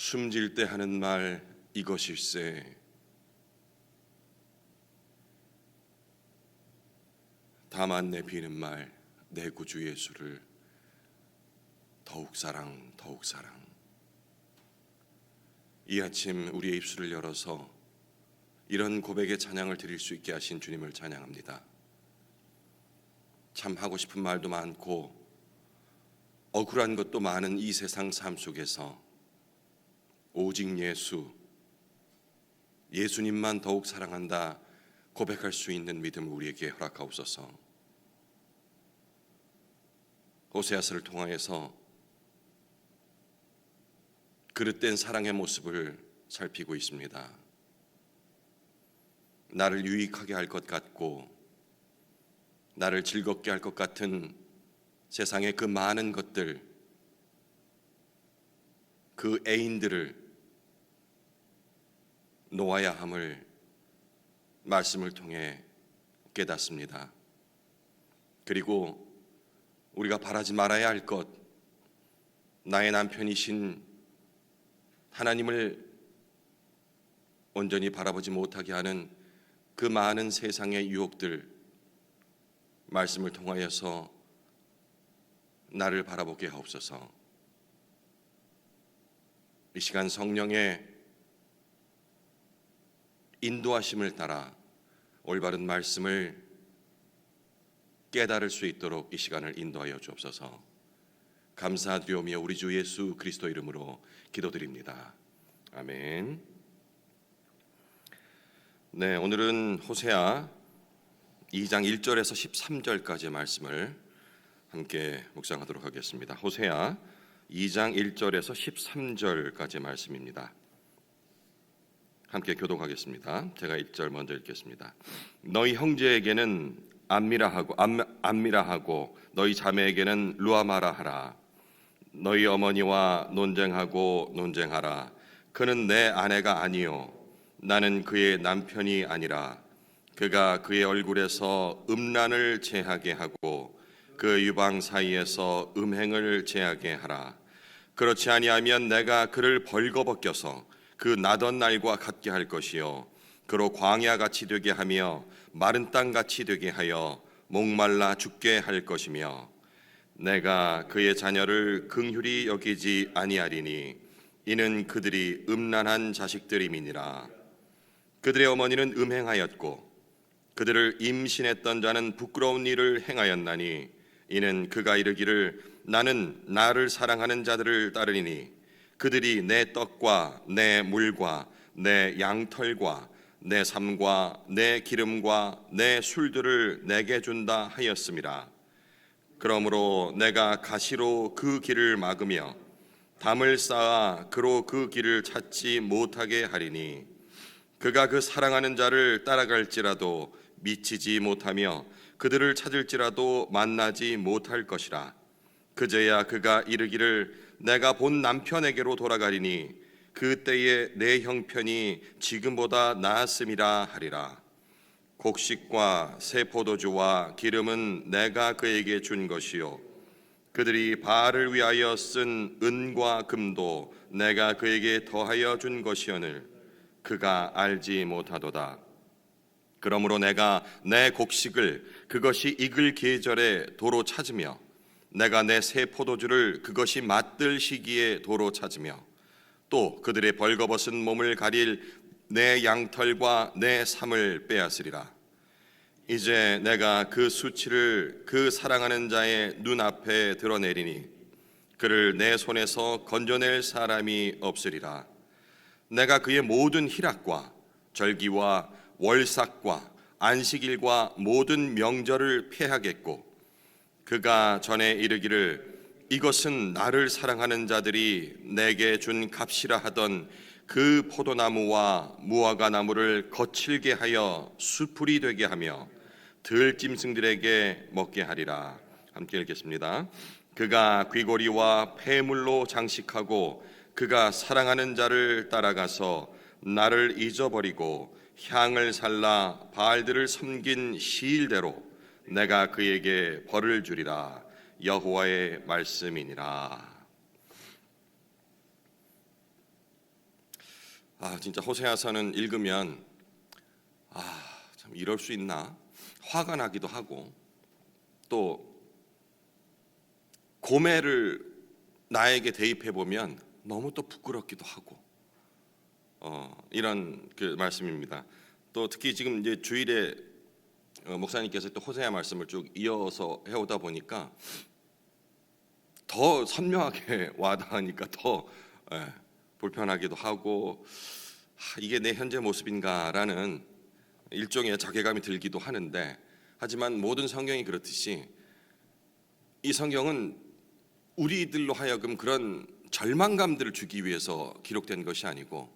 숨질 때 하는 말 이것일세. 다만 내 비는 말 내 구주 예수를 더욱 사랑 더욱 사랑. 이 아침 우리의 입술을 열어서 이런 고백의 찬양을 드릴 수 있게 하신 주님을 찬양합니다. 참 하고 싶은 말도 많고 억울한 것도 많은 이 세상 삶 속에서 오직 예수님만 더욱 사랑한다 고백할 수 있는 믿음을 우리에게 허락하옵소서. 호세아서를 통하여서 그릇된 사랑의 모습을 살피고 있습니다. 나를 유익하게 할 것 같고 나를 즐겁게 할 것 같은 세상의 그 많은 것들, 그 애인들을 놓아야 함을 말씀을 통해 깨닫습니다. 그리고 우리가 바라지 말아야 할 것, 나의 남편이신 하나님을 온전히 바라보지 못하게 하는 그 많은 세상의 유혹들, 말씀을 통하여서 나를 바라보게 하옵소서. 이 시간 성령의 인도하심을 따라 올바른 말씀을 깨달을 수 있도록 이 시간을 인도하여 주옵소서. 감사드리오며 우리 주 예수 그리스도 이름으로 기도드립니다. 아멘. 네, 오늘은 호세아 2장 1절에서 13절까지의 말씀을 함께 묵상하도록 하겠습니다. 호세아 2장 1절에서 13절까지의 말씀입니다. 함께 교독하겠습니다. 제가 1절 먼저 읽겠습니다. 너희 형제에게는 암미라하고 너희 자매에게는 루아마라 하라. 너희 어머니와 논쟁하라. 그는 내 아내가 아니요 나는 그의 남편이 아니라. 그가 그의 얼굴에서 음란을 제하게 하고 그 유방 사이에서 음행을 제하게 하라. 그렇지 아니하면 내가 그를 벌거벗겨서 그 나던 날과 같게 할 것이요 그로 광야같이 되게 하며 마른 땅같이 되게 하여 목말라 죽게 할 것이며 내가 그의 자녀를 긍휼히 여기지 아니하리니 이는 그들이 음란한 자식들임이니라. 그들의 어머니는 음행하였고 그들을 임신했던 자는 부끄러운 일을 행하였나니 이는 그가 이르기를 나는 나를 사랑하는 자들을 따르리니 그들이 내 떡과 내 물과 내 양털과 내 삶과 내 기름과 내 술들을 내게 준다 하였음이라. 그러므로 내가 가시로 그 길을 막으며 담을 쌓아 그로 그 길을 찾지 못하게 하리니 그가 그 사랑하는 자를 따라갈지라도 미치지 못하며 그들을 찾을지라도 만나지 못할 것이라. 그제야 그가 이르기를 내가 본 남편에게로 돌아가리니 그때에 내 형편이 지금보다 나았음이라 하리라. 곡식과 새 포도주와 기름은 내가 그에게 준 것이요 그들이 바알을 위하여 쓴 은과 금도 내가 그에게 더하여 준 것이오늘 그가 알지 못하도다. 그러므로 내가 내 곡식을 그것이 익을 계절에 도로 찾으며 내가 내 새 포도주를 그것이 맛들 시기에 도로 찾으며 또 그들의 벌거벗은 몸을 가릴 내 양털과 내 삶을 빼앗으리라. 이제 내가 그 수치를 그 사랑하는 자의 눈앞에 드러내리니 그를 내 손에서 건져낼 사람이 없으리라. 내가 그의 모든 희락과 절기와 월삭과 안식일과 모든 명절을 폐하겠고 그가 전에 이르기를 이것은 나를 사랑하는 자들이 내게 준 값이라 하던 그 포도나무와 무화과 나무를 거칠게 하여 수풀이 되게 하며 들짐승들에게 먹게 하리라. 함께 읽겠습니다. 그가 귀고리와 폐물로 장식하고 그가 사랑하는 자를 따라가서 나를 잊어버리고 향을 살라 바알들을 섬긴 시일대로 내가 그에게 벌을 주리라. 여호와의 말씀이니라. 진짜 호세아서는 읽으면 참 이럴 수 있나 화가 나기도 하고, 또 고매를 나에게 대입해 보면 너무 또 부끄럽기도 하고, 이런 그 말씀입니다. 또 특히 지금 이제 주일에 목사님께서 또 호세아 말씀을 쭉 이어서 해오다 보니까 더 선명하게 와닿으니까 더 불편하기도 하고, 이게 내 현재 모습인가라는 일종의 자괴감이 들기도 하는데, 하지만 모든 성경이 그렇듯이 이 성경은 우리들로 하여금 그런 절망감들을 주기 위해서 기록된 것이 아니고,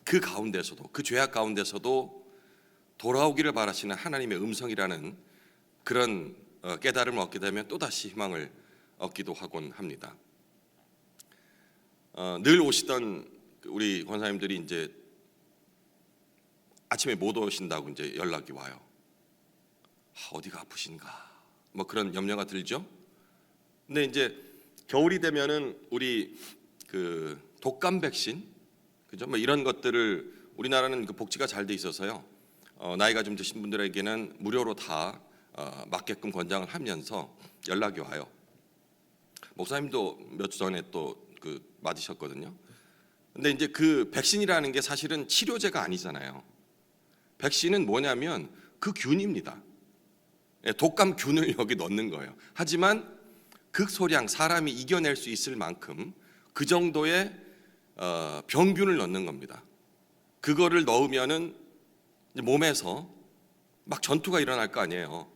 그 가운데서도, 그 죄악 가운데서도 돌아오기를 바라시는 하나님의 음성이라는 그런 깨달음을 얻게 되면 또다시 희망을 얻기도 하곤 합니다. 늘 오시던 우리 권사님들이 이제 아침에 못 오신다고 이제 연락이 와요. 어디가 아프신가? 뭐 그런 염려가 들죠. 근데 이제 겨울이 되면은 우리 그 독감 백신, 그죠? 뭐 이런 것들을 우리나라는 그 복지가 잘 돼 있어서요. 나이가 좀 드신 분들에게는 무료로 다 맞게끔 권장을 하면서 연락이 와요. 목사님도 몇 주 전에 또 그 맞으셨거든요. 근데 이제 그 백신이라는 게 사실은 치료제가 아니잖아요. 백신은 뭐냐면 그 균입니다. 독감 균을 여기 넣는 거예요. 하지만 극소량 사람이 이겨낼 수 있을 만큼 그 정도의 병균을 넣는 겁니다. 그거를 넣으면은 몸에서 막 전투가 일어날 거 아니에요.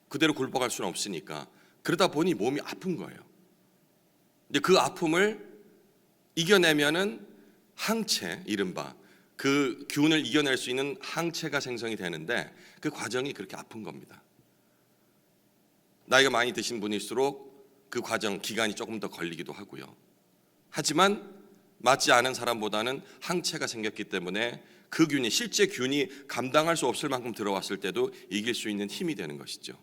그대로 굴복할 수는 없으니까. 그러다 보니 몸이 아픈 거예요. 이제 그 아픔을 이겨내면은 항체, 이른바 그 균을 이겨낼 수 있는 항체가 생성이 되는데, 그 과정이 그렇게 아픈 겁니다. 나이가 많이 드신 분일수록 그 과정, 기간이 조금 더 걸리기도 하고요. 하지만 맞지 않은 사람보다는 항체가 생겼기 때문에 그 균이, 실제 균이 감당할 수 없을 만큼 들어왔을 때도 이길 수 있는 힘이 되는 것이죠.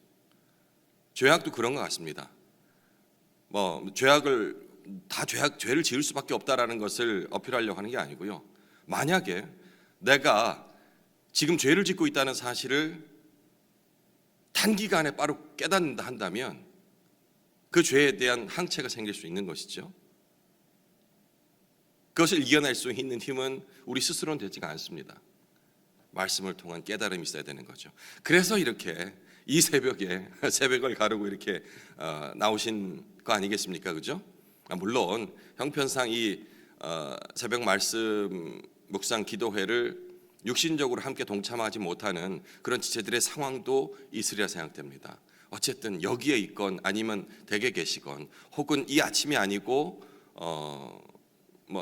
죄악도 그런 것 같습니다. 죄를 지을 수밖에 없다라는 것을 어필하려고 하는 게 아니고요. 만약에 내가 지금 죄를 짓고 있다는 사실을 단기간에 바로 깨닫는다 한다면 그 죄에 대한 항체가 생길 수 있는 것이죠. 그것을 이겨낼 수 있는 힘은 우리 스스로는 되지가 않습니다. 말씀을 통한 깨달음이 있어야 되는 거죠. 그래서 이렇게 이 새벽에 새벽을 가르고 이렇게 나오신 거 아니겠습니까? 그죠? 물론 형편상 이 새벽 말씀 묵상 기도회를 육신적으로 함께 동참하지 못하는 그런 지체들의 상황도 있으리라 생각됩니다. 어쨌든 여기에 있건 아니면 댁에 계시건, 혹은 이 아침이 아니고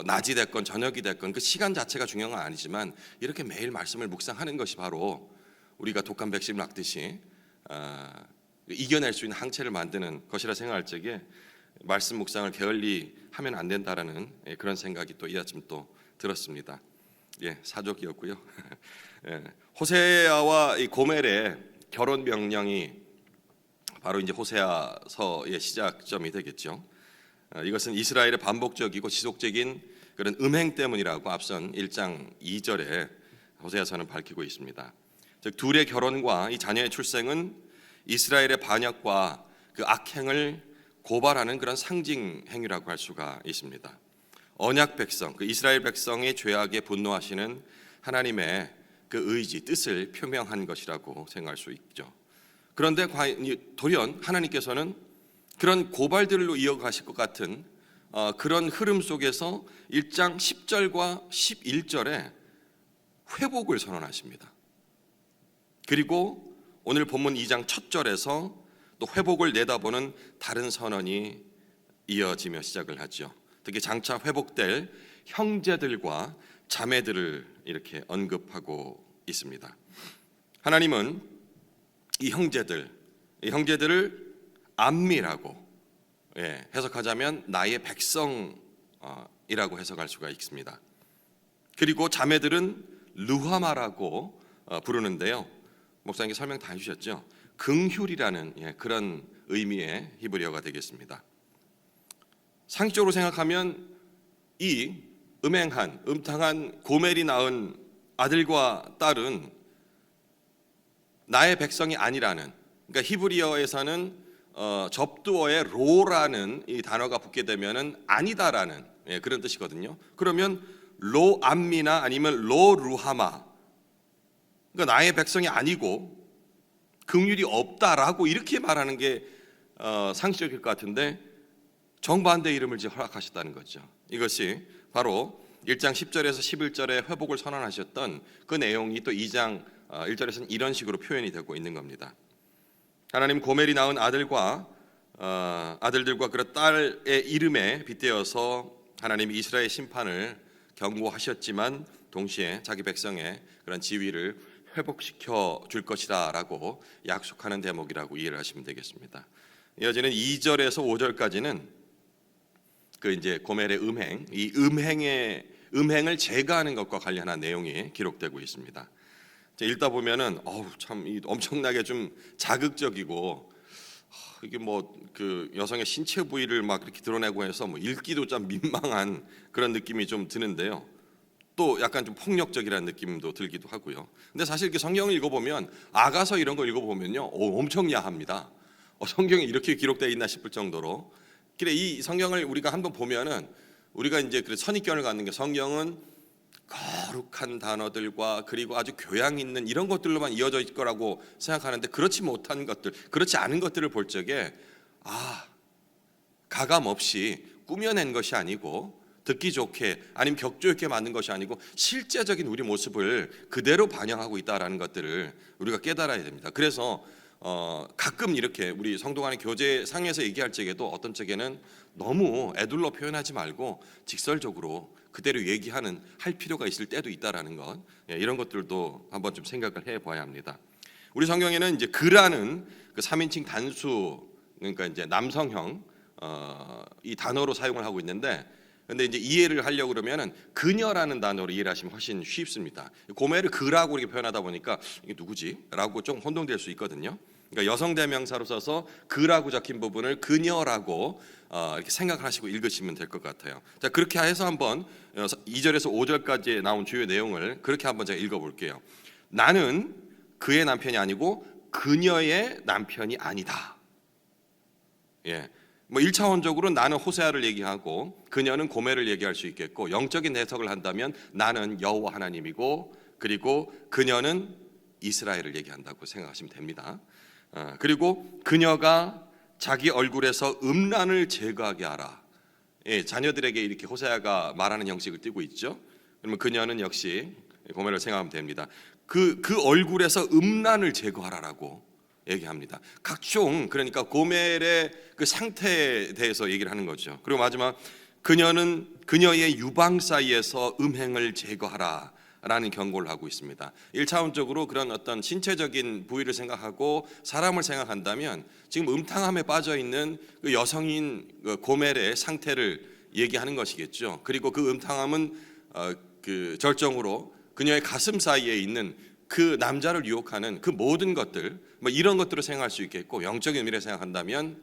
낮이 됐건 저녁이 됐건 그 시간 자체가 중요한 건 아니지만, 이렇게 매일 말씀을 묵상하는 것이 바로 우리가 독감 백신을 맞듯이 이겨낼 수 있는 항체를 만드는 것이라 생각할 적에 말씀 묵상을 게을리 하면 안 된다라는 그런 생각이 또 이 아침 또 들었습니다. 사족이었고요. 호세아와 이 고멜의 결혼 명령이 바로 이제 호세아서의 시작점이 되겠죠. 이것은 이스라엘의 반복적이고 지속적인 그런 음행 때문이라고 앞선 1장 2절에 호세아서는 밝히고 있습니다. 즉 둘의 결혼과 이 자녀의 출생은 이스라엘의 반역과 그 악행을 고발하는 그런 상징 행위라고 할 수가 있습니다. 언약 백성, 그 이스라엘 백성의 죄악에 분노하시는 하나님의 그 의지, 뜻을 표명한 것이라고 생각할 수 있죠. 그런데 돌연 하나님께서는 그런 고발들로 이어가실 것 같은 그런 흐름 속에서 1장 10절과 11절에 회복을 선언하십니다. 그리고 오늘 본문 2장 첫 절에서 또 회복을 내다보는 다른 선언이 이어지며 시작을 하죠. 특히 장차 회복될 형제들과 자매들을 이렇게 언급하고 있습니다. 하나님은 이 형제들을 암미라고 해석하자면 나의 백성이라고 해석할 수가 있습니다. 그리고 자매들은 르하마라고 부르는데요. 목사님께 설명 다 해주셨죠. 긍휼이라는 그런 의미의 히브리어가 되겠습니다. 상식적으로 생각하면 이 음탕한 고멜이 낳은 아들과 딸은 나의 백성이 아니라는, 그러니까 히브리어에서는 접두어에 로라는 이 단어가 붙게 되면은 아니다라는 그런 뜻이거든요. 그러면 로 암미나 아니면 로 루하마, 그러니까 나의 백성이 아니고 긍휼이 없다라고 이렇게 말하는 게 상식적일 것 같은데 정반대 이름을 허락하셨다는 거죠. 이것이 바로 1장 10절에서 11절에 회복을 선언하셨던 그 내용이 또 2장 1절에서는 이런 식으로 표현이 되고 있는 겁니다. 하나님 고멜이 낳은 아들들과 그런 딸의 이름에 빗대어서 하나님 이스라엘 심판을 경고하셨지만 동시에 자기 백성의 그런 지위를 회복시켜 줄 것이다라고 약속하는 대목이라고 이해를 하시면 되겠습니다. 이어지는 2절에서 5절까지는 그 이제 고멜의 이 음행을 제거하는 것과 관련한 내용이 기록되고 있습니다. 읽다 보면은 참 엄청나게 좀 자극적이고 이게 그 여성의 신체 부위를 막 이렇게 드러내고 해서 읽기도 좀 민망한 그런 느낌이 좀 드는데요. 또 약간 좀 폭력적이라는 느낌도 들기도 하고요. 근데 사실 이렇게 성경을 읽어보면 아가서 이런 거 읽어보면요, 엄청 야합니다. 성경에 이렇게 기록되어 있나 싶을 정도로. 그래 이 성경을 우리가 한번 보면은 우리가 이제 그 선입견을 갖는 게 성경은 거룩한 단어들과 그리고 아주 교양 있는 이런 것들로만 이어져 있을 거라고 생각하는데 그렇지 못한 것들, 그렇지 않은 것들을 볼 적에 가감 없이 꾸며낸 것이 아니고 듣기 좋게 아니면 격조 있게 만든 것이 아니고 실제적인 우리 모습을 그대로 반영하고 있다라는 것들을 우리가 깨달아야 됩니다. 그래서 가끔 이렇게 우리 성도 간의 교제상에서 얘기할 적에도 어떤 적에는 너무 애둘러 표현하지 말고 직설적으로 그대로 할 필요가 있을 때도 있다라는 것, 이런 것들도 한번 좀 생각을 해봐야 합니다. 우리 성경에는 이제 그라는 그 3인칭 단수, 그러니까 이제 남성형 이 단어로 사용을 하고 있는데, 근데 이제 이해를 하려고 그러면은 그녀라는 단어로 이해를 하시면 훨씬 쉽습니다. 고멜을 그라고 이렇게 표현하다 보니까 이게 누구지?라고 좀 혼동될 수 있거든요. 그러니까 여성 대명사로 써서 그라고 적힌 부분을 그녀라고 이렇게 생각하시고 읽으시면 될 것 같아요. 자, 그렇게 해서 한번 2절에서 5절까지 나온 주요 내용을 그렇게 한번 제가 읽어볼게요. 나는 그의 남편이 아니고 그녀의 남편이 아니다. 1차원적으로 나는 호세아를 얘기하고 그녀는 고멜을 얘기할 수 있겠고, 영적인 해석을 한다면 나는 여호와 하나님이고 그리고 그녀는 이스라엘을 얘기한다고 생각하시면 됩니다. 그리고 그녀가 자기 얼굴에서 음란을 제거하게 하라. 자녀들에게 이렇게 호세아가 말하는 형식을 띠고 있죠. 그러면 그녀는 역시 고멜을 생각하면 됩니다. 그 얼굴에서 음란을 제거하라라고 얘기합니다. 각종, 그러니까 고멜의 그 상태에 대해서 얘기를 하는 거죠. 그리고 마지막 그녀는 그녀의 유방 사이에서 음행을 제거하라 라는 경고를 하고 있습니다. 1차원적으로 그런 어떤 신체적인 부위를 생각하고 사람을 생각한다면 지금 음탕함에 빠져 있는 그 여성인 고멜의 상태를 얘기하는 것이겠죠. 그리고 그 음탕함은 그 절정으로 그녀의 가슴 사이에 있는 그 남자를 유혹하는 그 모든 것들, 이런 것들을 생각할 수 있겠고, 영적인 의미를 생각한다면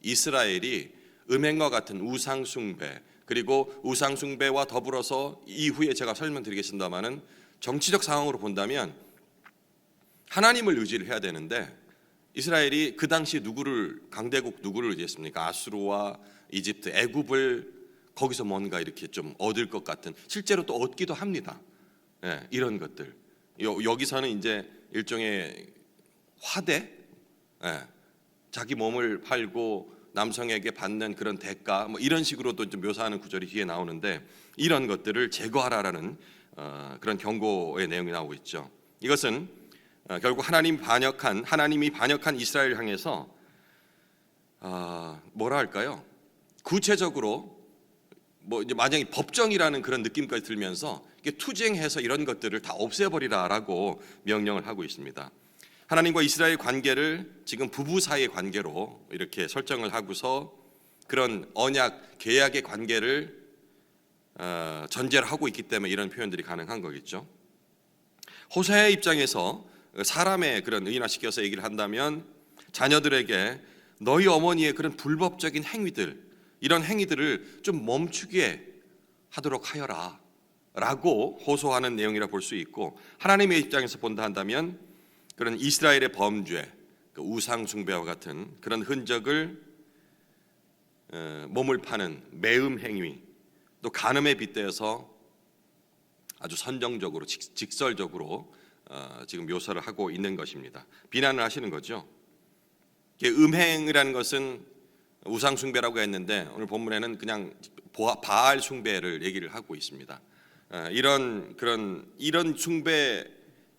이스라엘이 음행과 같은 우상 숭배, 그리고 우상 숭배와 더불어서 이후에 제가 설명드리겠습니다마는 정치적 상황으로 본다면 하나님을 의지를 해야 되는데, 이스라엘이 그 당시 강대국 누구를 의지했습니까? 아수르와 이집트, 애굽을 거기서 뭔가 이렇게 좀 얻을 것 같은, 실제로 또 얻기도 합니다. 이런 것들. 여기서는 이제 일종의 화대, 자기 몸을 팔고 남성에게 받는 그런 대가, 이런 식으로도 좀 묘사하는 구절이 뒤에 나오는데, 이런 것들을 제거하라라는 그런 경고의 내용이 나오고 있죠. 이것은 결국 하나님이 반역한 이스라엘을 향해서 뭐라 할까요? 구체적으로 이제 만약에 법정이라는 그런 느낌까지 들면서 투쟁해서 이런 것들을 다 없애버리라라고 명령을 하고 있습니다. 하나님과 이스라엘 관계를 지금 부부 사이의 관계로 이렇게 설정을 하고서 그런 언약, 계약의 관계를 전제를 하고 있기 때문에 이런 표현들이 가능한 거겠죠. 호세아의 입장에서 사람의 그런 의인화시켜서 얘기를 한다면 자녀들에게 너희 어머니의 그런 불법적인 행위들, 이런 행위들을 좀 멈추게 하도록 하여라. 라고 호소하는 내용이라 볼 수 있고, 하나님의 입장에서 본다 한다면 그런 이스라엘의 범죄, 그 우상 숭배와 같은 그런 흔적을 몸을 파는 매음 행위, 또 간음에 빗대어서 아주 선정적으로 직설적으로 지금 묘사를 하고 있는 것입니다. 비난을 하시는 거죠. 음행이라는 것은 우상 숭배라고 했는데 오늘 본문에는 그냥 바알 숭배를 얘기를 하고 있습니다. 이런 숭배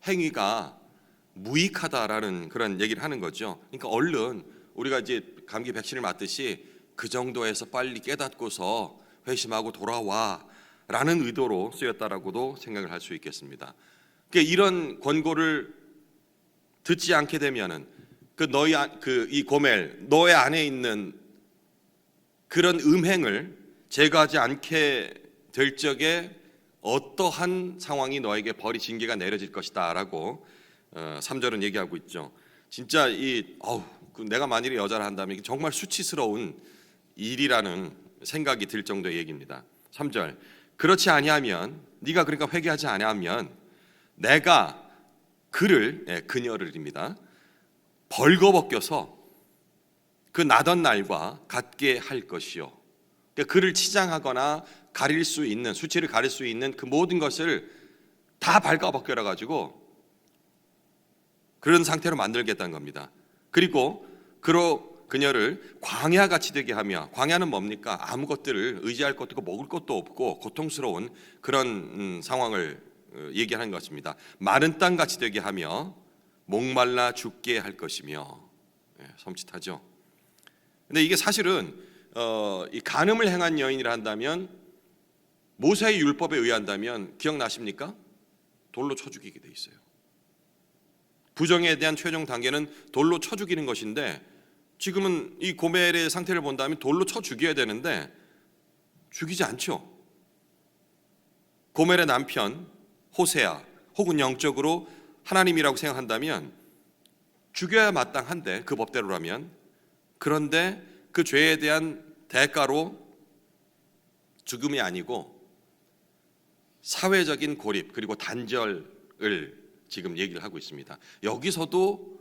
행위가 무익하다라는 그런 얘기를 하는 거죠. 그러니까 얼른 우리가 이제 감기 백신을 맞듯이 그 정도에서 빨리 깨닫고서 회심하고 돌아와라는 의도로 쓰였다라고도 생각을 할 수 있겠습니다. 그러니까 이런 권고를 듣지 않게 되면은 이 고멜 너의 안에 있는 그런 음행을 제거하지 않게 될 적에 어떠한 상황이 너에게 벌이 징계가 내려질 것이다라고 3절은 얘기하고 있죠. 진짜 내가 만일에 여자를 한다면 정말 수치스러운 일이라는 생각이 들 정도의 얘기입니다. 3절, 그렇지 아니하면 네가 그러니까 회개하지 아니하면 내가 그녀를입니다. 벌거벗겨서 그 나던 날과 같게 할 것이요. 그러니까 그를 치장하거나 가릴 수 있는, 수치를 가릴 수 있는 그 모든 것을 다 발가벗겨라 가지고 그런 상태로 만들겠다는 겁니다. 그리고 그녀를 광야같이 되게 하며, 광야는 뭡니까? 아무 것들을 의지할 것도 없고 먹을 것도 없고 고통스러운 그런 상황을 얘기하는 것입니다. 마른 땅같이 되게 하며 목말라 죽게 할 것이며. 섬찟하죠. 근데 이게 사실은 이 간음을 행한 여인이라 한다면 모세의 율법에 의한다면 기억나십니까? 돌로 쳐 죽이게 돼 있어요. 부정에 대한 최종 단계는 돌로 쳐 죽이는 것인데, 지금은 이 고멜의 상태를 본다면 돌로 쳐 죽여야 되는데 죽이지 않죠. 고멜의 남편 호세아 혹은 영적으로 하나님이라고 생각한다면 죽여야 마땅한데, 그 법대로라면. 그런데 그 죄에 대한 대가로 죽음이 아니고 사회적인 고립 그리고 단절을 지금 얘기를 하고 있습니다. 여기서도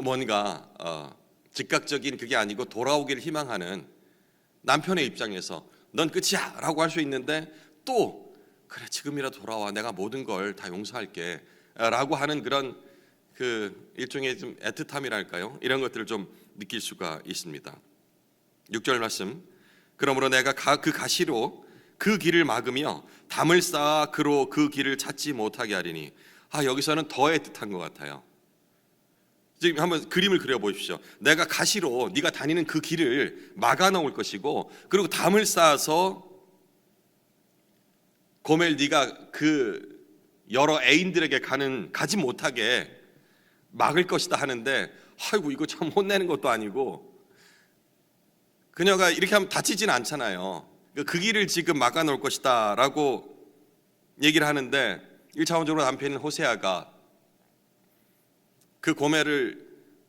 뭔가 즉각적인 그게 아니고 돌아오기를 희망하는 남편의 입장에서 넌 끝이야 라고 할 수 있는데, 또 그래 지금이라도 돌아와 내가 모든 걸 다 용서할게 라고 하는 그런 그 일종의 좀 애틋함이랄까요? 이런 것들을 좀 느낄 수가 있습니다. 6절 말씀, 그러므로 내가 그 가시로 그 길을 막으며 담을 쌓아 그로 그 길을 찾지 못하게 하리니. 여기서는 더 애틋한 것 같아요. 지금 한번 그림을 그려보십시오. 내가 가시로 네가 다니는 그 길을 막아놓을 것이고, 그리고 담을 쌓아서 고멜 네가 그 여러 애인들에게 가지 못하게 막을 것이다 하는데, 아이고 이거 참 혼내는 것도 아니고, 그녀가 이렇게 하면 다치진 않잖아요. 그 길을 지금 막아놓을 것이다 라고 얘기를 하는데, 1차원적으로 남편인 호세아가 그 고멜을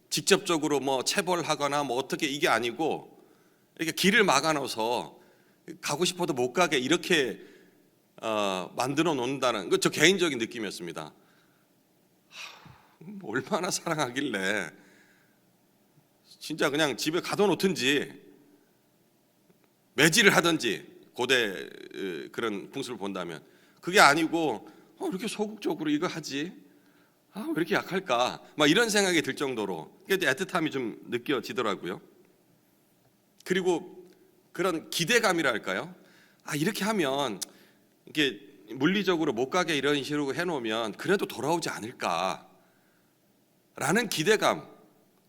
직접적으로 뭐 체벌하거나 뭐 어떻게, 이게 아니고 이렇게 길을 막아놓아서 가고 싶어도 못 가게 이렇게 만들어 놓는다는 그 저 개인적인 느낌이었습니다. 얼마나 사랑하길래 진짜 그냥 집에 가둬놓든지 매질을 하든지, 고대 그런 풍습을 본다면. 그게 아니고 이렇게 소극적으로 이거 하지, 왜 이렇게 약할까, 막 이런 생각이 들 정도로 애틋함이 좀 느껴지더라고요. 그리고 그런 기대감이랄까요? 이렇게 하면 이렇게 물리적으로 못 가게 이런 식으로 해놓으면 그래도 돌아오지 않을까 라는 기대감,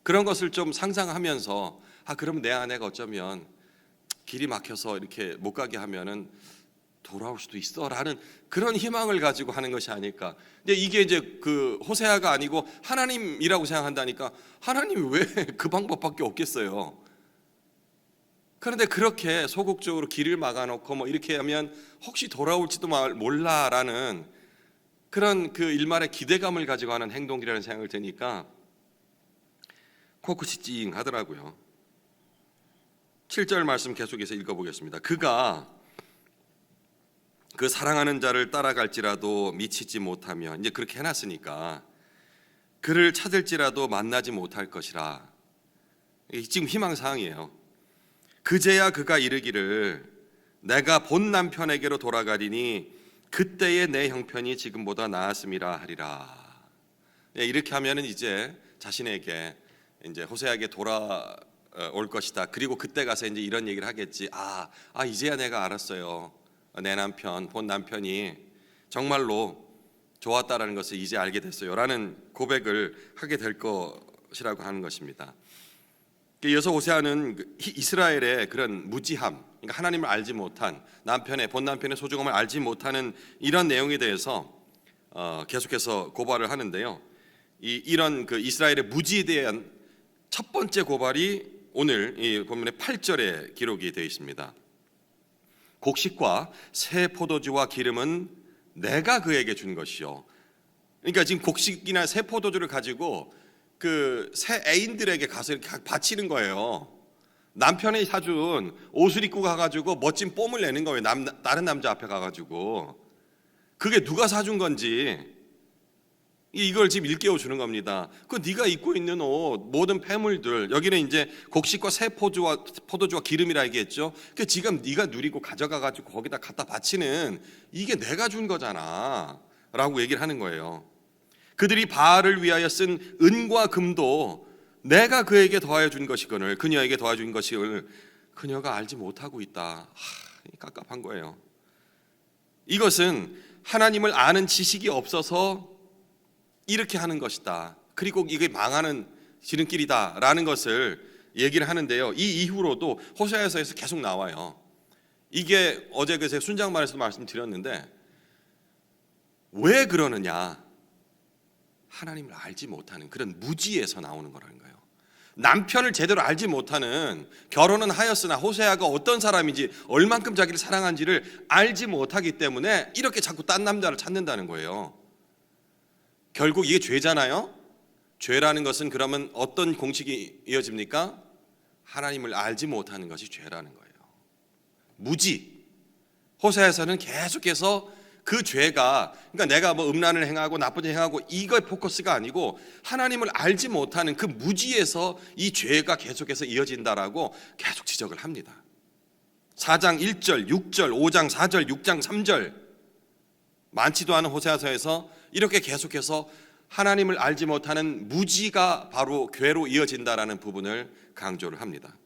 그런 것을 좀 상상하면서 그러면 내 아내가 어쩌면 길이 막혀서 이렇게 못 가게 하면은 돌아올 수도 있어 라는 그런 희망을 가지고 하는 것이 아닐까. 근데 이게 이제 그 호세아가 아니고 하나님이라고 생각한다니까, 하나님이 왜 그 방법밖에 없겠어요. 그런데 그렇게 소극적으로 길을 막아놓고 뭐 이렇게 하면 혹시 돌아올지도 몰라라는 그런 그 일말의 기대감을 가지고 하는 행동이라는 생각을 드니까 코끝이 찡하더라고요. 7절 말씀 계속해서 읽어보겠습니다. 그가 그 사랑하는 자를 따라갈지라도 미치지 못하며, 이제 그렇게 해놨으니까 그를 찾을지라도 만나지 못할 것이라. 지금 희망사항이에요. 그제야 그가 이르기를 내가 본 남편에게로 돌아가리니 그때의 내 형편이 지금보다 나았음이라 하리라. 이렇게 하면은 이제 자신에게 이제 호세아에게 돌아올 것이다. 그리고 그때 가서 이제 이런 얘기를 하겠지. 이제야 내가 알았어요. 내 남편, 본 남편이 정말로 좋았다라는 것을 이제 알게 됐어요. 라는 고백을 하게 될 것이라고 하는 것입니다. 이어서 호세아는 이스라엘의 그런 무지함, 그러니까 하나님을 알지 못한 본 남편의 소중함을 알지 못하는 이런 내용에 대해서 계속해서 고발을 하는데요. 이런 그 이스라엘의 무지에 대한 첫 번째 고발이 오늘 이 본문의 8절에 기록이 되어 있습니다. 곡식과 새 포도주와 기름은 내가 그에게 준 것이요. 그러니까 지금 곡식이나 새 포도주를 가지고 그 새 애인들에게 가서 이렇게 바치는 거예요. 남편이 사준 옷을 입고 가가지고 멋진 뽐을 내는 거예요. 다른 남자 앞에 가가지고. 그게 누가 사준 건지 이걸 지금 일깨워 주는 겁니다. 그 네가 입고 있는 옷, 모든 폐물들, 여기는 이제 곡식과 새 포도주와 기름이라 얘기했죠. 그 지금 네가 누리고 가져가가지고 거기다 갖다 바치는 이게 내가 준 거잖아라고 얘기를 하는 거예요. 그들이 바알을 위하여 쓴 은과 금도 내가 그에게 더하여 준 것이거늘 그녀에게 더하여 준 것이거늘 그녀가 알지 못하고 있다. 깝깝한 거예요. 이것은 하나님을 아는 지식이 없어서 이렇게 하는 것이다. 그리고 이게 망하는 지름길이다라는 것을 얘기를 하는데요. 이 이후로도 호세아서에서 계속 나와요. 이게 어제 그 순장반에서도 말씀드렸는데 왜 그러느냐? 하나님을 알지 못하는 그런 무지에서 나오는 거라는 거예요. 남편을 제대로 알지 못하는, 결혼은 하였으나 호세아가 어떤 사람인지 얼만큼 자기를 사랑한지를 알지 못하기 때문에 이렇게 자꾸 딴 남자를 찾는다는 거예요. 결국 이게 죄잖아요. 죄라는 것은 그러면 어떤 공식이 이어집니까? 하나님을 알지 못하는 것이 죄라는 거예요. 무지. 호세아에서는 계속해서 그 죄가, 그러니까 내가 뭐 음란을 행하고 나쁜 일 행하고 이거의 포커스가 아니고 하나님을 알지 못하는 그 무지에서 이 죄가 계속해서 이어진다라고 계속 지적을 합니다. 4장 1절, 6절, 5장 4절, 6장 3절 많지도 않은 호세아서에서 이렇게 계속해서 하나님을 알지 못하는 무지가 바로 죄로 이어진다라는 부분을 강조를 합니다.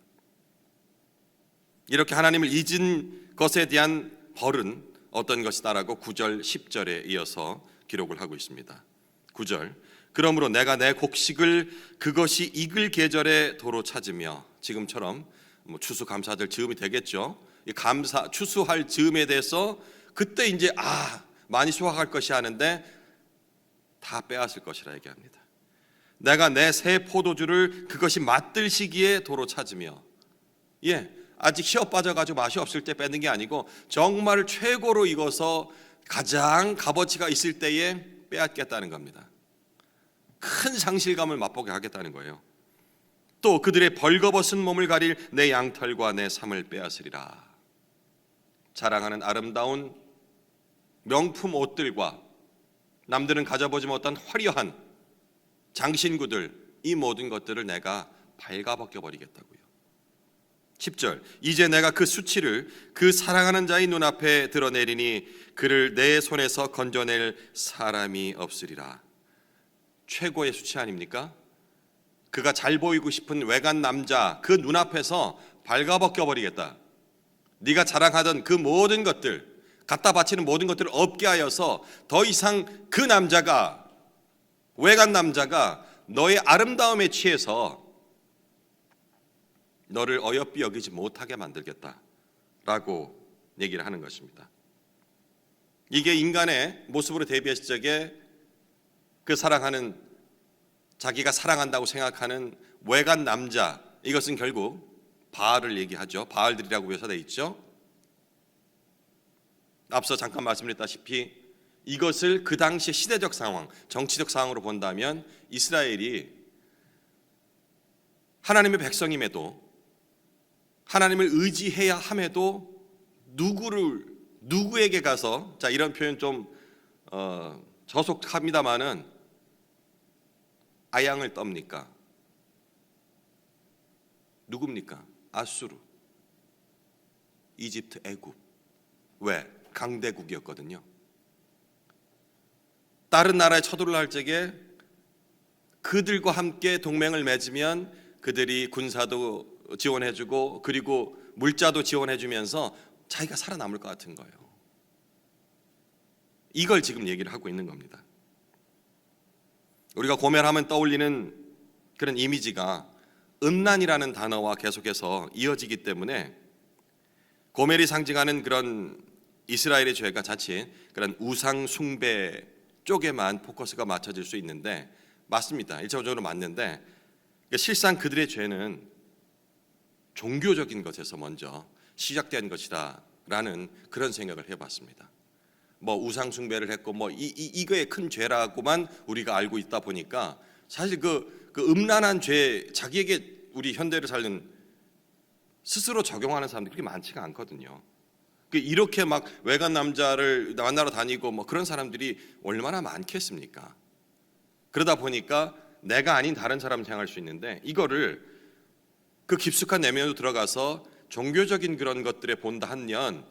이렇게 하나님을 잊은 것에 대한 벌은 어떤 것이다라고 9절 10절에 이어서 기록을 하고 있습니다. 9절 그러므로 내가 내 곡식을 그것이 익을 계절에 도로 찾으며, 지금처럼 뭐 추수감사절 즈음이 되겠죠. 이 추수할 즈음에 대해서 그때 이제 많이 수확할 것이 하는데 다 빼앗을 것이라 얘기합니다. 내가 내 새 포도주를 그것이 맛들 시기에 도로 찾으며, 아직 시어 빠져가지고 맛이 없을 때 빼는 게 아니고 정말 최고로 익어서 가장 값어치가 있을 때에 빼앗겠다는 겁니다. 큰 상실감을 맛보게 하겠다는 거예요. 또 그들의 벌거벗은 몸을 가릴 내 양털과 내 삶을 빼앗으리라. 자랑하는 아름다운 명품 옷들과 남들은 가져보지 못한 화려한 장신구들, 이 모든 것들을 내가 발가벗겨 버리겠다고요. 10절 이제 내가 그 수치를 그 사랑하는 자의 눈앞에 드러내리니 그를 내 손에서 건져낼 사람이 없으리라. 최고의 수치 아닙니까? 그가 잘 보이고 싶은 외간 남자 그 눈앞에서 발가벗겨 버리겠다. 네가 자랑하던 그 모든 것들, 갖다 바치는 모든 것들을 없게 하여서 더 이상 그 남자가, 외간 남자가 너의 아름다움에 취해서 너를 어여삐 여기지 못하게 만들겠다라고 얘기를 하는 것입니다. 이게 인간의 모습으로 대비했을 적에 그 사랑하는, 자기가 사랑한다고 생각하는 외간 남자, 이것은 결국 바알을 얘기하죠. 바알들이라고 묘사되어 있죠. 앞서 잠깐 말씀드렸다시피 이것을 그 당시 시대적 상황, 정치적 상황으로 본다면 이스라엘이 하나님의 백성임에도, 하나님을 의지해야 함에도 누구에게 가서, 자, 이런 표현 좀 저속합니다마는 아양을 떱니까? 누굽니까? 아수르, 이집트, 애굽. 왜? 강대국이었거든요. 다른 나라에 쳐들어올 할 적에 그들과 함께 동맹을 맺으면 그들이 군사도 지원해주고 그리고 물자도 지원해주면서 자기가 살아남을 것 같은 거예요. 이걸 지금 얘기를 하고 있는 겁니다. 우리가 고멜하면 떠올리는 그런 이미지가 음란이라는 단어와 계속해서 이어지기 때문에 고멜이 상징하는 그런 이스라엘의 죄가 자칫 그런 우상 숭배 쪽에만 포커스가 맞춰질 수 있는데, 맞습니다. 1차적으로 맞는데 실상 그들의 죄는 종교적인 것에서 먼저 시작된 것이다라는 그런 생각을 해봤습니다. 뭐 우상 숭배를 했고 뭐 이거의 큰 죄라고만 우리가 알고 있다 보니까 사실 그 음란한 죄 자기에게 우리 현대를 살는 스스로 적용하는 사람들이 그렇게 많지가 않거든요. 이렇게 막 외간 남자를 만나러 다니고 뭐 그런 사람들이 얼마나 많겠습니까? 그러다 보니까 내가 아닌 다른 사람을 향할 수 있는데, 이거를 그 깊숙한 내면으로 들어가서 종교적인 그런 것들에 본다 하면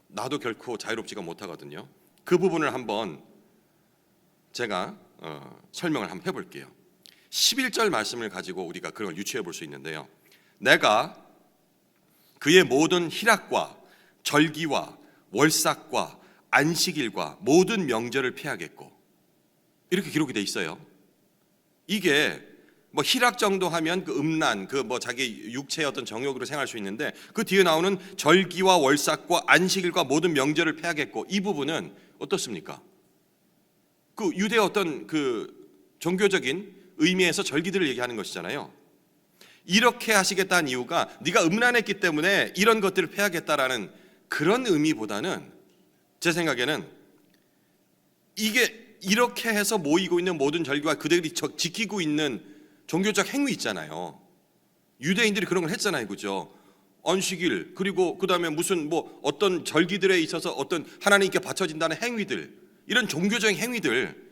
나도 결코 자유롭지가 못하거든요. 그 부분을 한번 제가 설명을 한번 해볼게요. 11절 말씀을 가지고 우리가 그런 걸 유추해 볼 수 있는데요. 내가 그의 모든 희락과 절기와 월삭과 안식일과 모든 명절을 폐하겠고, 이렇게 기록이 돼 있어요. 이게 뭐 희락 정도 하면 그 음란, 그 뭐 자기 육체의 어떤 정욕으로 생각할 수 있는데, 그 뒤에 나오는 절기와 월삭과 안식일과 모든 명절을 폐하겠고, 이 부분은 어떻습니까? 그 유대의 어떤 그 종교적인 의미에서 절기들을 얘기하는 것이잖아요. 이렇게 하시겠다는 이유가 네가 음란했기 때문에 이런 것들을 폐하겠다라는 그런 의미보다는, 제 생각에는 이게 이렇게 해서 모이고 있는 모든 절기와 그들이 지키고 있는 종교적 행위 있잖아요. 유대인들이 그런 걸 했잖아요, 그죠? 안식일, 그리고 그 다음에 무슨 뭐 어떤 절기들에 있어서 어떤 하나님께 바쳐진다는 행위들, 이런 종교적인 행위들,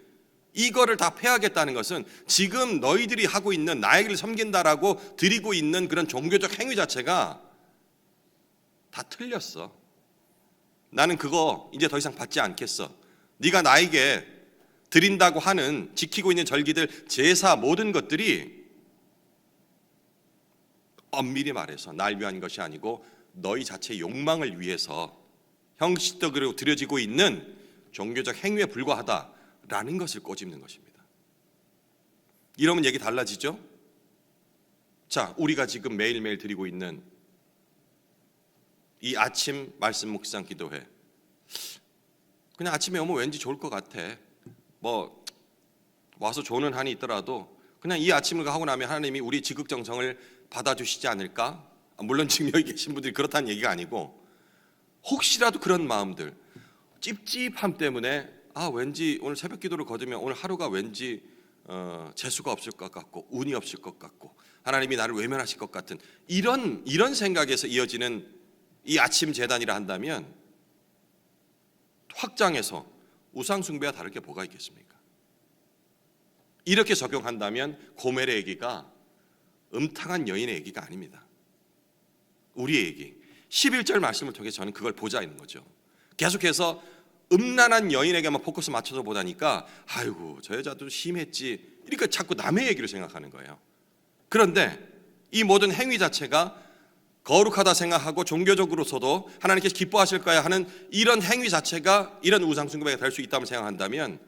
이거를 다 폐하겠다는 것은 지금 너희들이 하고 있는 나에게를 섬긴다라고 드리고 있는 그런 종교적 행위 자체가 다 틀렸어. 나는 그거 이제 더 이상 받지 않겠어. 네가 나에게 드린다고 하는 지키고 있는 절기들, 제사, 모든 것들이 엄밀히 말해서 날 위한 것이 아니고 너희 자체의 욕망을 위해서 형식적으로 드려지고 있는 종교적 행위에 불과하다라는 것을 꼬집는 것입니다. 이러면 얘기 달라지죠? 자, 우리가 지금 매일매일 드리고 있는 이 아침 말씀 묵상 기도회, 그냥 아침에 오면 왠지 좋을 것 같아. 뭐 와서 조는 한이 있더라도 그냥 이 아침을 하고 나면 하나님이 우리 지극정성을 받아주시지 않을까? 물론 지금 여기 계신 분들이 그렇다는 얘기가 아니고, 혹시라도 그런 마음들, 찝찝함 때문에 왠지 오늘 새벽 기도를 거두면 오늘 하루가 왠지 재수가 없을 것 같고 운이 없을 것 같고 하나님이 나를 외면하실 것 같은 이런 생각에서 이어지는 이 아침 제단이라 한다면, 확장해서 우상 숭배와 다를 게 뭐가 있겠습니까? 이렇게 적용한다면 고멜의 얘기가 음탕한 여인의 얘기가 아닙니다. 우리의 얘기. 11절 말씀을 통해서 저는 그걸 보자는 거죠. 계속해서 음란한 여인에게만 포커스 맞춰서 보다니까 아이고 저 여자도 심했지, 이러니까 자꾸 남의 얘기를 생각하는 거예요. 그런데 이 모든 행위 자체가 거룩하다 생각하고 종교적으로서도 하나님께서 기뻐하실 거야 하는 이런 행위 자체가 이런 우상 숭배가 될 수 있다고 생각한다면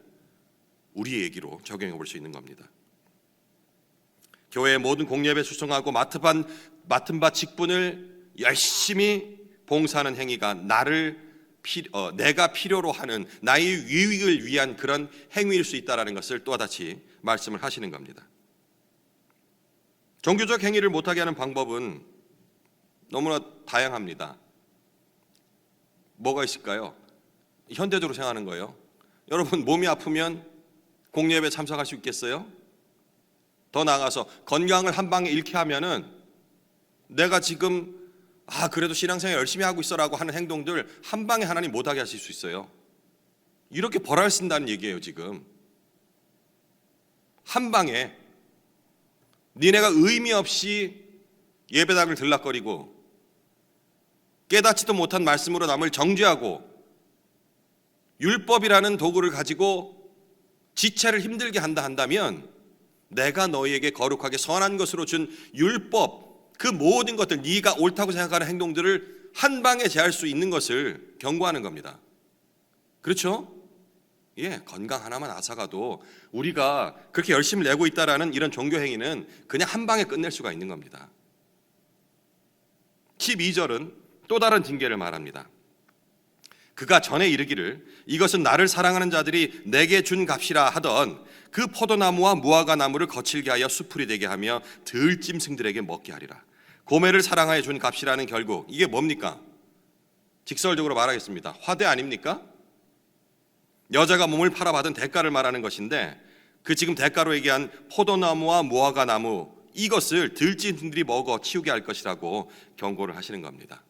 우리의 얘기로 적용해 볼 수 있는 겁니다. 교회의 모든 공예배 수송하고 맡은 바 직분을 열심히 봉사하는 행위가 내가 필요로 하는 나의 유익을 위한 그런 행위일 수 있다는 것을 또다시 말씀을 하시는 겁니다. 종교적 행위를 못하게 하는 방법은 너무나 다양합니다. 뭐가 있을까요? 현대적으로 생각하는 거예요. 여러분 몸이 아프면 공예배에 참석할 수 있겠어요? 더 나아가서 건강을 한 방에 잃게 하면은 내가 지금 그래도 신앙생활 열심히 하고 있어라고 하는 행동들 한 방에 하나님 못하게 하실 수 있어요. 이렇게 벌을 쓴다는 얘기예요. 지금 한 방에 니네가 의미 없이 예배당을 들락거리고 깨닫지도 못한 말씀으로 남을 정죄하고 율법이라는 도구를 가지고 지체를 힘들게 한다면 내가 너희에게 거룩하게 선한 것으로 준 율법, 그 모든 것들, 네가 옳다고 생각하는 행동들을 한 방에 제할 수 있는 것을 경고하는 겁니다. 그렇죠? 건강 하나만 앗아가도 우리가 그렇게 열심히 내고 있다라는 이런 종교 행위는 그냥 한 방에 끝낼 수가 있는 겁니다. 12절은 또 다른 징계를 말합니다. 그가 전에 이르기를 이것은 나를 사랑하는 자들이 내게 준 값이라 하던 그 포도나무와 무화과 나무를 거칠게 하여 수풀이 되게 하며 들짐승들에게 먹게 하리라. 고멜을 사랑하여 준 값이라는 결국 이게 뭡니까? 직설적으로 말하겠습니다. 화대 아닙니까? 여자가 몸을 팔아 받은 대가를 말하는 것인데 그 지금 대가로 얘기한 포도나무와 무화과 나무 이것을 들짐승들이 먹어 치우게 할 것이라고 경고를 하시는 겁니다.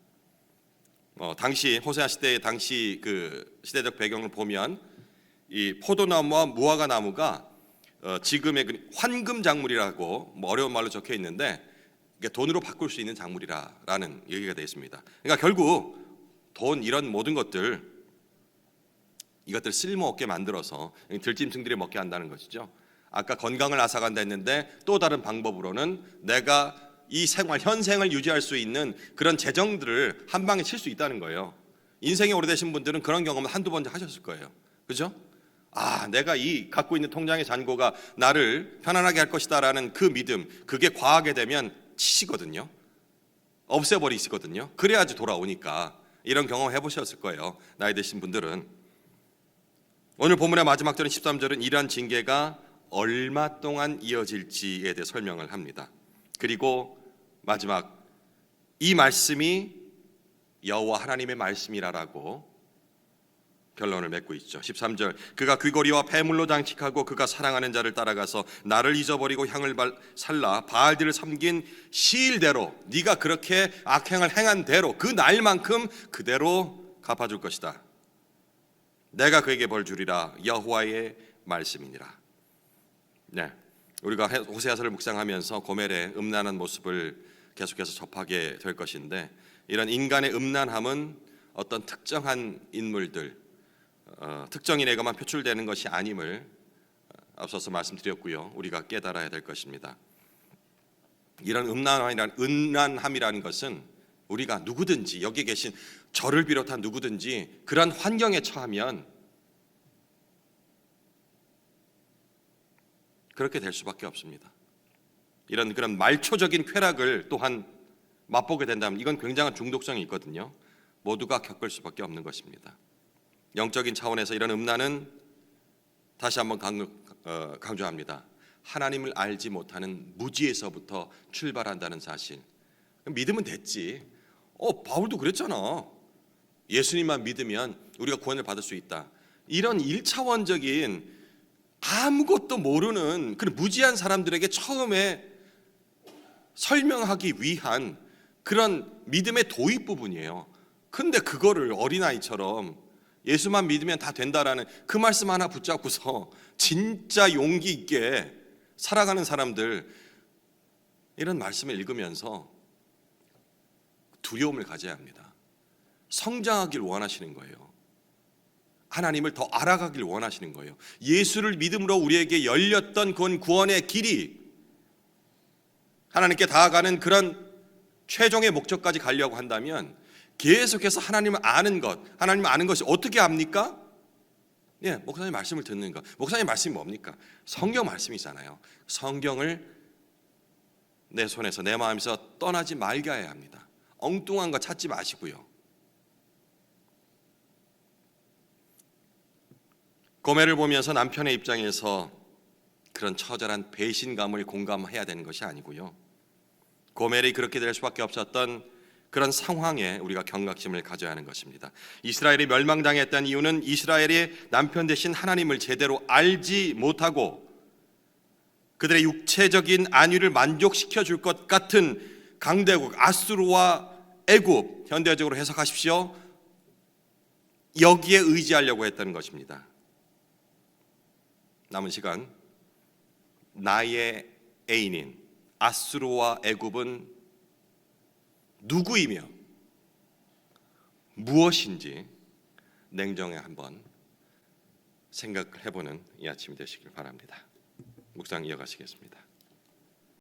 당시 호세아 시대의 당시 그 시대적 배경을 보면 이 포도나무와 무화과 나무가 지금의 그 환금 작물이라고 어려운 말로 적혀 있는데 돈으로 바꿀 수 있는 작물이라는 얘기가 되어 있습니다. 그러니까 결국 돈 이런 모든 것들 이것들 쓸모없게 만들어서 들짐승들이 먹게 한다는 것이죠. 아까 건강을 앗아간다 했는데 또 다른 방법으로는 내가 이 현생을 유지할 수 있는 그런 재정들을 한 방에 칠 수 있다는 거예요. 인생이 오래되신 분들은 그런 경험을 한두 번 하셨을 거예요. 그죠? 내가 이 갖고 있는 통장의 잔고가 나를 편안하게 할 것이다라는 그 믿음, 그게 과하게 되면 치시거든요. 없애버리시거든요. 그래야지 돌아오니까. 이런 경험 해보셨을 거예요. 나이 드신 분들은. 오늘 본문의 마지막 절인 13절은 이러한 징계가 얼마 동안 이어질지에 대해 설명을 합니다. 그리고 마지막 이 말씀이 여호와 하나님의 말씀이라라고 결론을 맺고 있죠. 13절 그가 귀고리와 폐물로 장식하고 그가 사랑하는 자를 따라가서 나를 잊어버리고 향을 살라 바알들을 섬긴 시일대로 네가 그렇게 악행을 행한 대로 그 날만큼 그대로 갚아줄 것이다. 내가 그에게 벌 주리라 여호와의 말씀이니라. 우리가 호세아서를 묵상하면서 고멜의 음란한 모습을 계속해서 접하게 될 것인데 이런 인간의 음란함은 어떤 특정한 인물들, 특정인에게만 표출되는 것이 아님을 앞서서 말씀드렸고요. 우리가 깨달아야 될 것입니다. 이런 음란함이라는 것은 우리가 누구든지 여기 계신 저를 비롯한 누구든지 그런 환경에 처하면 그렇게 될 수밖에 없습니다. 그런 말초적인 쾌락을 또한 맛보게 된다면 이건 굉장한 중독성이 있거든요. 모두가 겪을 수밖에 없는 것입니다. 영적인 차원에서 이런 음란은 다시 한번 강조합니다. 하나님을 알지 못하는 무지에서부터 출발한다는 사실. 믿으면 됐지. 바울도 그랬잖아. 예수님만 믿으면 우리가 구원을 받을 수 있다. 이런 1차원적인 아무것도 모르는 그런 무지한 사람들에게 처음에 설명하기 위한 그런 믿음의 도입 부분이에요. 근데 그거를 어린아이처럼 예수만 믿으면 다 된다라는 그 말씀 하나 붙잡고서 진짜 용기 있게 살아가는 사람들, 이런 말씀을 읽으면서 두려움을 가져야 합니다. 성장하길 원하시는 거예요. 하나님을 더 알아가길 원하시는 거예요. 예수를 믿음으로 우리에게 열렸던 그 구원의 길이 하나님께 다가가는 그런 최종의 목적까지 가려고 한다면 계속해서 하나님을 아는 것, 하나님을 아는 것이 어떻게 합니까? 목사님 말씀을 듣는 것. 목사님 말씀이 뭡니까? 성경 말씀이잖아요. 성경을 내 손에서 내 마음에서 떠나지 말게 해야 합니다. 엉뚱한 거 찾지 마시고요. 고멜을 보면서 남편의 입장에서 그런 처절한 배신감을 공감해야 되는 것이 아니고요. 고멜이 그렇게 될 수밖에 없었던 그런 상황에 우리가 경각심을 가져야 하는 것입니다. 이스라엘이 멸망당했던 이유는 이스라엘의 남편 되신 하나님을 제대로 알지 못하고 그들의 육체적인 안위를 만족시켜 줄 것 같은 강대국 아수르와 애굽, 현대적으로 해석하십시오. 여기에 의지하려고 했다는 것입니다. 남은 시간, 나의 애인인 아수르와 애굽은 누구이며 무엇인지 냉정히 한번 생각을 해보는 이 아침이 되시길 바랍니다. 묵상 이어가시겠습니다.